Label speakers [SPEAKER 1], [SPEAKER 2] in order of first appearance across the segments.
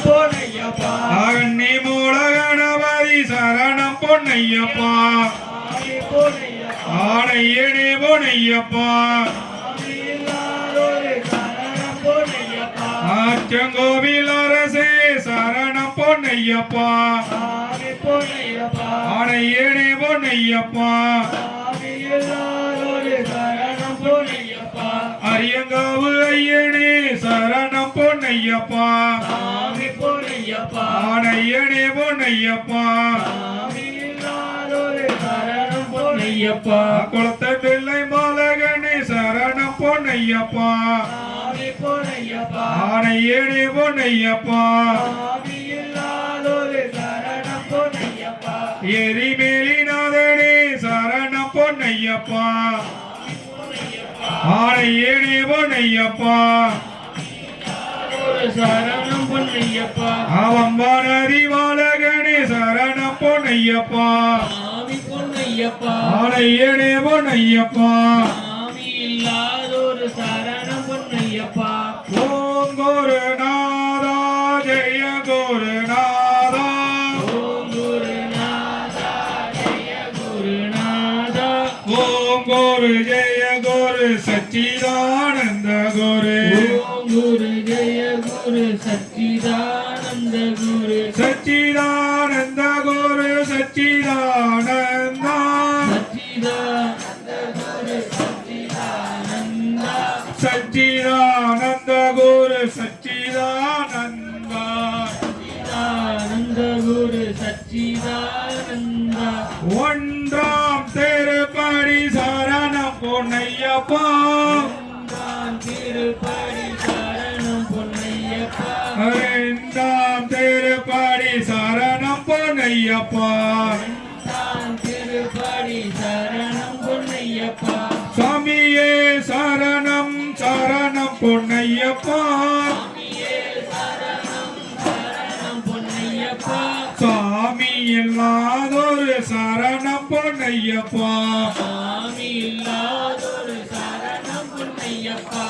[SPEAKER 1] பொன்னையப்பா
[SPEAKER 2] அகன்னி மூல கணபதி சரணம் பொன்னையப்பா ஆணையனே பொன்னையப்பா ஆச்சங்கோவில் அரசே சரணம் பொன்னையப்பா ஆணையனே பொன்னையப்பா அரியங்காவு ஐயனே சரணம் பொன்னையப்பா ஆணையனே பொன்னையப்பா குளத்த பிள்ளை மாலகனே சரணம் பொன்னையப்பா ஆணையனே பொன்னையப்பா எரிமேலிநாதனே சரணம் பொன்னையப்பா ஆணையனே பொன்னையப்பா
[SPEAKER 1] சரணம் பொன்னையப்பா
[SPEAKER 2] அவம்பானதி மாலகனே சரணம் பொன்னையப்பா ஆணையனே பொன்னையப்பா
[SPEAKER 1] இல்லாதொரு சரணம் பொன்னையப்பா
[SPEAKER 2] ஓம் குருநாதா ஜெய குருநாதா
[SPEAKER 1] ஓம் குருநாதா ஜெய குருநாதா
[SPEAKER 2] ஓம் குரு ஜெய குரு சச்சிதானந்த குரு
[SPEAKER 1] ஓம் குரு ஜெய குரு சச்சிதானந்த குரு
[SPEAKER 2] சச்சிதானந்த குரு சச்சிதானந்தா சச்சிதானந்த குரு சச்சிதானந்தா
[SPEAKER 1] ஆனந்த குரு சச்சிதானந்தா
[SPEAKER 2] ஒன்றாம் திருப்படி சரணம் பொன்னையப்பா
[SPEAKER 1] திருப்படி சரணம் பொன்னையப்பா
[SPEAKER 2] இரண்டாம் திருப்படி சரணம் பொன்னையப்பா
[SPEAKER 1] திருப்படி சரணம் பொன்னையப்பா
[SPEAKER 2] சுவாமியே சரணம் சரணம் பொன்னையப்பா
[SPEAKER 1] சரணம் பொன்னையப்பா
[SPEAKER 2] சுவாமி இல்லாதொரு சரணம் பொன்னையப்பா
[SPEAKER 1] சாமி இல்லாதொரு சரணம் பொன்னையப்பா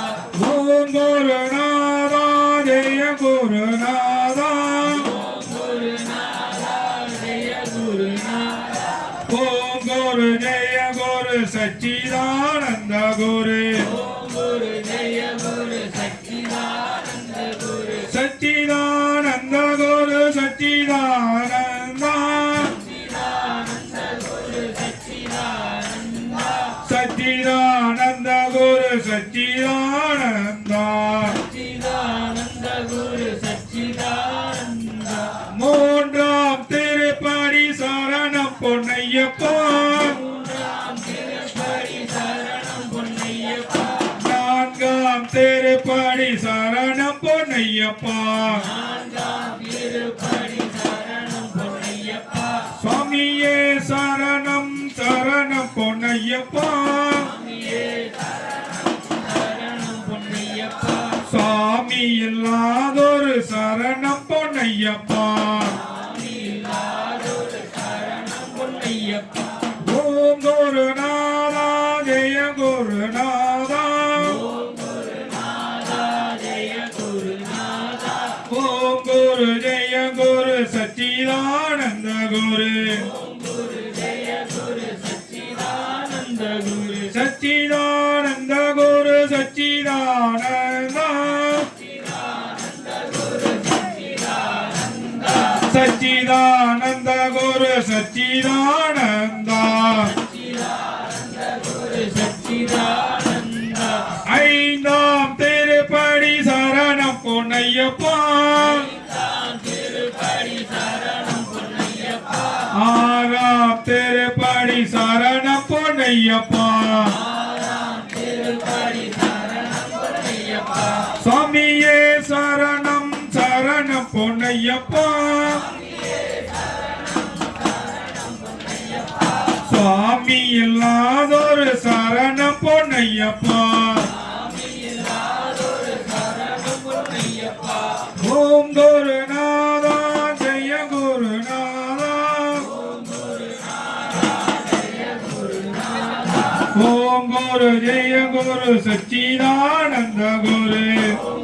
[SPEAKER 2] ஓம் குருநாதா ஜெய குருநாதா
[SPEAKER 1] குருநாதா ஜெய குருநாதா
[SPEAKER 2] ஓம் குரு ஜெய குரு சச்சிதானந்த குரு
[SPEAKER 1] ஓம் குரு ஜெய குரு சச்சிதானந்த குரு
[SPEAKER 2] சச்சிதானந்த குரு சச்சிதானந்தா சச்சிதானந்த குரு சச்சிதானந்தா
[SPEAKER 1] சச்சிதானந்த குரு சச்சிதானந்தா
[SPEAKER 2] மூன்றாம் திருப்படி சரணம் பொன்னையப்பா
[SPEAKER 1] மூன்றாம் திருப்படி சரணம் பொன்னையப்பா
[SPEAKER 2] நான்காம் திருப்படி சரணம் பொன்னையப்பா
[SPEAKER 1] நான்காம் திருப்படி சரணம் பொன்னையப்பா
[SPEAKER 2] சுவாமியே சரணம் சரணம் பொன்னையப்பா
[SPEAKER 1] சரணம் பொன்னையப்பா
[SPEAKER 2] சாமி இல்லாதொரு சரணம் பொன்னையப்பா
[SPEAKER 1] இல்லாதொரு சரணம் பொன்னையப்பா
[SPEAKER 2] ஓம் குருநாதா ஜெய குருநாதா
[SPEAKER 1] ஓம் குருநாதா ஜெய குருநாதா
[SPEAKER 2] ஓம் குரு ஜெய குரு சச்சிதானந்த குரு
[SPEAKER 1] ஓம் குரு ஜெய குரு சச்சிதானந்த குரு
[SPEAKER 2] சச்சிதானந்த குரு சச்சிதானந்தா சச்சிதானந்த குரு சச்சிதானந்தா
[SPEAKER 1] குரு சச்சிதானந்தா
[SPEAKER 2] ஐந்தாம் திருப்படி சரணம் பொன்னையப்பா
[SPEAKER 1] திருப்படி சரணம் பொன்னையப்பா
[SPEAKER 2] ஆறாம் திருப்படி சரணம் பொன்னையப்பா
[SPEAKER 1] திருப்படி சரணம் பொன்னையப்பா
[SPEAKER 2] சுவாமியே சரணம் சரணம் பொன்னையப்பா சுவாமி இல்லாதொரு சரணம் பொன்னையப்பா ஓம் குருநாதா ஜெய குருநாதா ஓம் குரு ஜெய குரு சச்சிதானந்த குரு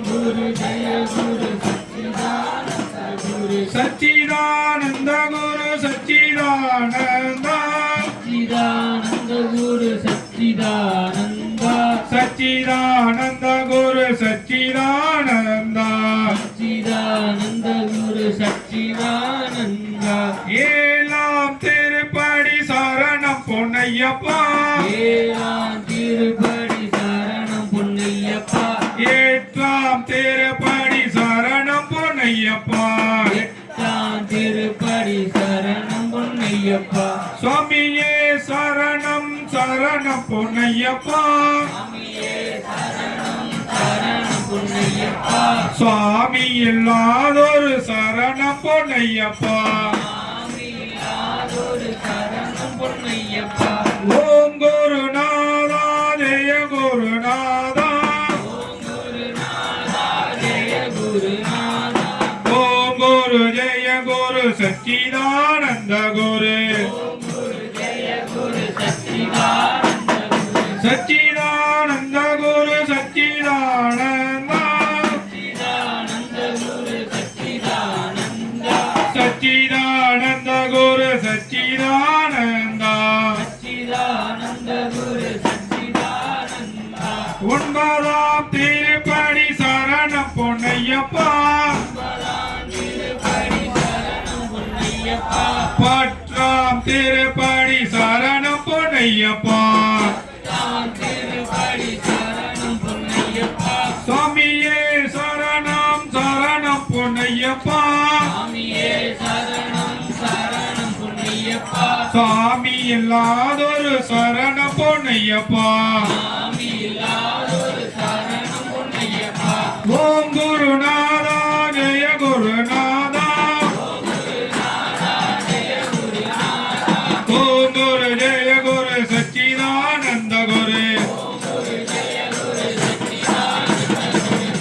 [SPEAKER 1] குரு ஜெய குரு சச்சிதானந்த
[SPEAKER 2] சச்சிதானந்த குரு சச்சிதானந்தா
[SPEAKER 1] சச்சிதானந்த குரு சச்சிதானந்தா
[SPEAKER 2] சச்சிதானந்த குரு சச்சிதானந்தா
[SPEAKER 1] சச்சிதானந்த குரு சச்சிதானந்தா
[SPEAKER 2] ஏலாம் திருப்படி சரணம் பொன்னையப்பா
[SPEAKER 1] ஏழாம் திருப்படி சரணம் பொன்னையப்பா
[SPEAKER 2] ஏற்றாம் திருப்படி சரணம் பொன்னையப்பா
[SPEAKER 1] எட்டாம் திருப்படி சரணம் பொன்னையப்பா
[SPEAKER 2] சுவாமியே சரணம் சரணம் பொன்னையப்பா
[SPEAKER 1] சுவாமியே சரணம் சரணம் பொன்னையப்பா
[SPEAKER 2] சுவாமி இல்லாதொரு சரணம் பொன்னையப்பா
[SPEAKER 1] சுவாமி இல்லாதொரு சரணம் பொன்னையப்பா
[SPEAKER 2] ஓம் குருநாதா ஜெய குருநாதா
[SPEAKER 1] ஓம் குருநாதா ஜெய குருநாதா
[SPEAKER 2] ஓம் குரு ஜெய குரு சச்சிதானந்த குரு
[SPEAKER 1] ஓம் குரு ஜெய குரு சச்சிதானந்த குரு
[SPEAKER 2] சச்சிதானந்த குரு சச்சிதானந்தா
[SPEAKER 1] சச்சிதானந்த குரு சச்சிதானந்தா
[SPEAKER 2] சச்சிதானந்த குரு சச்சிதானந்தா
[SPEAKER 1] சச்சிதானந்த குரு சச்சிதானந்தா
[SPEAKER 2] ஒன்பதாம் திருப்படி சரணம் பொன்னையப்பா
[SPEAKER 1] ஒன்பதாம் திருப்படி சரணம் பொன்னையப்பா
[SPEAKER 2] பற்றாம் திருப்படி சரணம் பொன்னையப்பா
[SPEAKER 1] தாம் திருப்படி சரணம் பொன்னையப்பா
[SPEAKER 2] சுவாமியே சரணம் சரணம் பொன்னையப்பா
[SPEAKER 1] சுவாமியே சரணம் சரணம் பொன்னையப்பா
[SPEAKER 2] சாமி இல்லாதொரு சரணம் பொன்னையப்பா
[SPEAKER 1] சுவாமி இல்லாதொரு சரணம் பொன்னையப்பா
[SPEAKER 2] ஓம் குருநாதா ஜெய குருநாதா ஓம் குரு ஜெய குரு சச்சிதானந்த குரு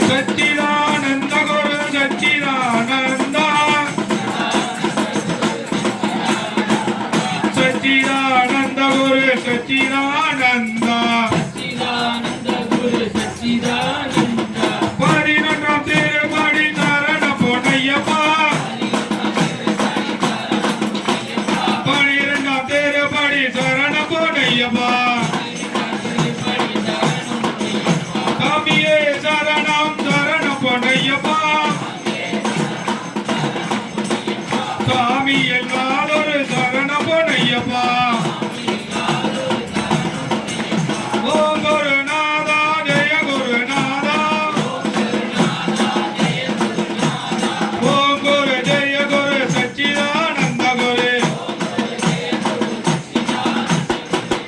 [SPEAKER 2] சச்சிதானந்த குரு சச்சிதானந்தா சச்சிதானந்த குரு சச்சிதானந்தா
[SPEAKER 1] சச்சிதானந்த குரு சச்சிதானந்தா
[SPEAKER 2] பதினொன்றாம் திருப்படி சரணம் பொன்னையப்பா பனிரெண்டாம் திருப்படி சரணம் பொன்னையப்பா சாமியே சரணம் சரணம் பொன்னையப்பா சாமி எல்லாரொரு சரணம் பொன்னையப்பா ஓம் குருநாதா ஜெய குருநாதா ஓம் குரு ஜெய குரு சச்சிதானந்த குரு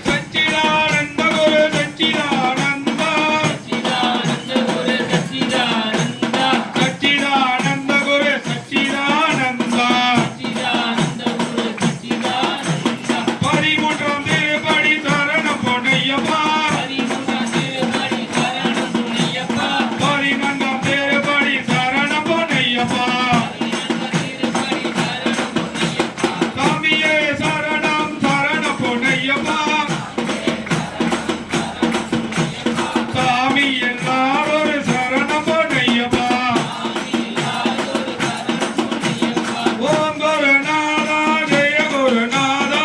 [SPEAKER 2] சச்சிதானந்த குரு சச்சிதானந்தா
[SPEAKER 1] சச்சிதானந்த குரு சச்சிதானந்தா
[SPEAKER 2] சச்சிதானந்த குரு சச்சிதானந்தா
[SPEAKER 1] சச்சிதானந்த குரு சச்சிதானந்தா
[SPEAKER 2] பதிமூன்றாம் திருப்படி சரணம் பொன்னையப்பா
[SPEAKER 1] பதிமூன்றாம் திருப்படி சரணம் பொன்னையப்பா
[SPEAKER 2] பதினான்காம் திருப்படி சரணம் பொன்னையப்பா
[SPEAKER 1] திருப்படி சரணம் பொன்னையப்பா
[SPEAKER 2] சாமியே சரணம் சரணம் பொன்னையப்பா சாமி எல்லாரொரு சரணம் பொன்னையப்பா ஓம் குருநாதா ஜெய குருநாதா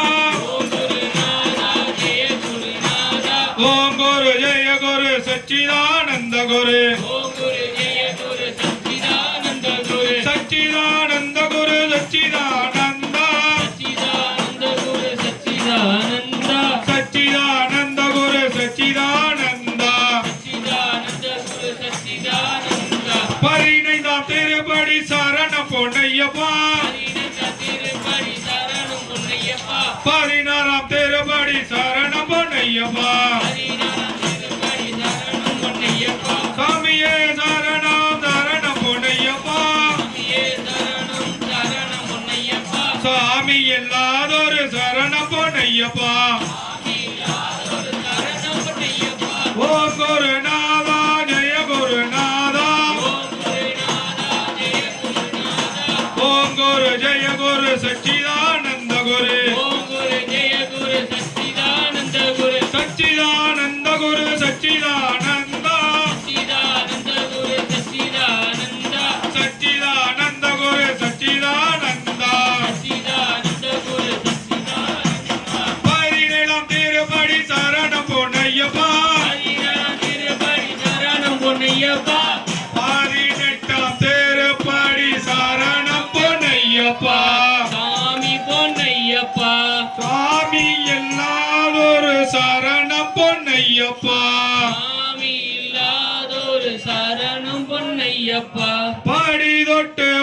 [SPEAKER 2] ஓம் குரு ஜெய குரு சச்சிதானந்த குரு
[SPEAKER 1] ஓம் குரு ஜெய குரு சச்சிதானந்த குரு
[SPEAKER 2] சச்சிதானந்த குரு சச்சிதானந்தா
[SPEAKER 1] சச்சிதானந்த குரு சச்சிதானந்தா
[SPEAKER 2] சச்சிதானந்த குரு சச்சிதானந்தா
[SPEAKER 1] சச்சிதானந்த குரு சச்சிதானந்தா
[SPEAKER 2] பதினைந்தாம் திருப்படி சரணம் பொன்னையப்பா
[SPEAKER 1] திருப்படி சரணம் பொன்னையப்பா
[SPEAKER 2] பதினாறாம் திருப்படி சரணம் பொன்னையப்பா
[SPEAKER 1] திருப்படி சரணம் பொன்னையப்பா
[SPEAKER 2] சாமியே சரணம் சரணம் பொன்னையப்பா
[SPEAKER 1] ஏ சரணம் சரணம் பொன்னையப்பா
[SPEAKER 2] சாமி எல்லாதொரு சரணம் பொன்னையப்பா
[SPEAKER 1] சரணம் பொன்னையப்பா
[SPEAKER 2] ஓம் குருநாதா ஜெய குருநாதா ஓம் குரு ஜெய குரு சச்சிதானந்த குரு
[SPEAKER 1] ஓம் குரு ஜெய குரு சச்சிதானந்த குரு
[SPEAKER 2] சச்சிதானந்த குரு சச்சிதானந்தா
[SPEAKER 1] சச்சிதானந்த குரு சச்சிதானந்தா
[SPEAKER 2] சச்சிதானந்த குரு சச்சிதானந்தா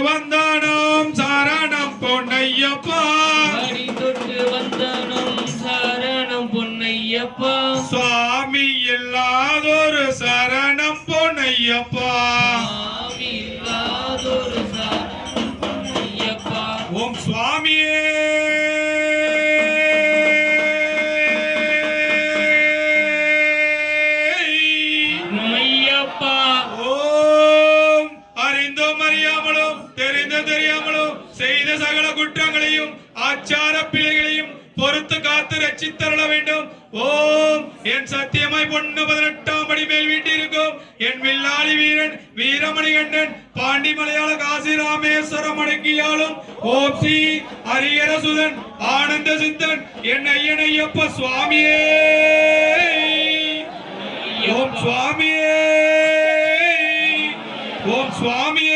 [SPEAKER 2] வந்தனம் சரணம் பொன்னையப்பா
[SPEAKER 1] அடி தொட்டு வந்தனம் சரணம் பொன்னையப்பா
[SPEAKER 2] சுவாமி இல்லாதொரு சரணம் பொன்னையப்பா
[SPEAKER 1] சுவாமி இல்லாதொரு சரணம் பொன்னையப்பா
[SPEAKER 2] ஓம் சுவாமியே
[SPEAKER 1] ஐயப்பா
[SPEAKER 2] ஓம் அறிந்தும் அறியாமலும் தெரிந்து தெரியாமலும் செய்த சகல குற்றங்களையும் ஆச்சார பிழைகளையும் பொறுத்து காத்து ரட்சித்தருள வேண்டும். ஓம் என் சத்தியமாய் பொண்ணு 18ஆம் படி மேல் வீட்டிருக்கும் என் வில்லாளி வீரன் வீரமணிகண்டன் பாண்டி மலையாள காசி ராமேஸ்வரம் அடங்கியாலும் ஓம் ஸ்ரீ ஹரிஹரசுதன் ஆனந்த சித்தன் என் ஐயன் ஐயப்ப சுவாமியே ஓம் சுவாமியே ஓம் சுவாமியே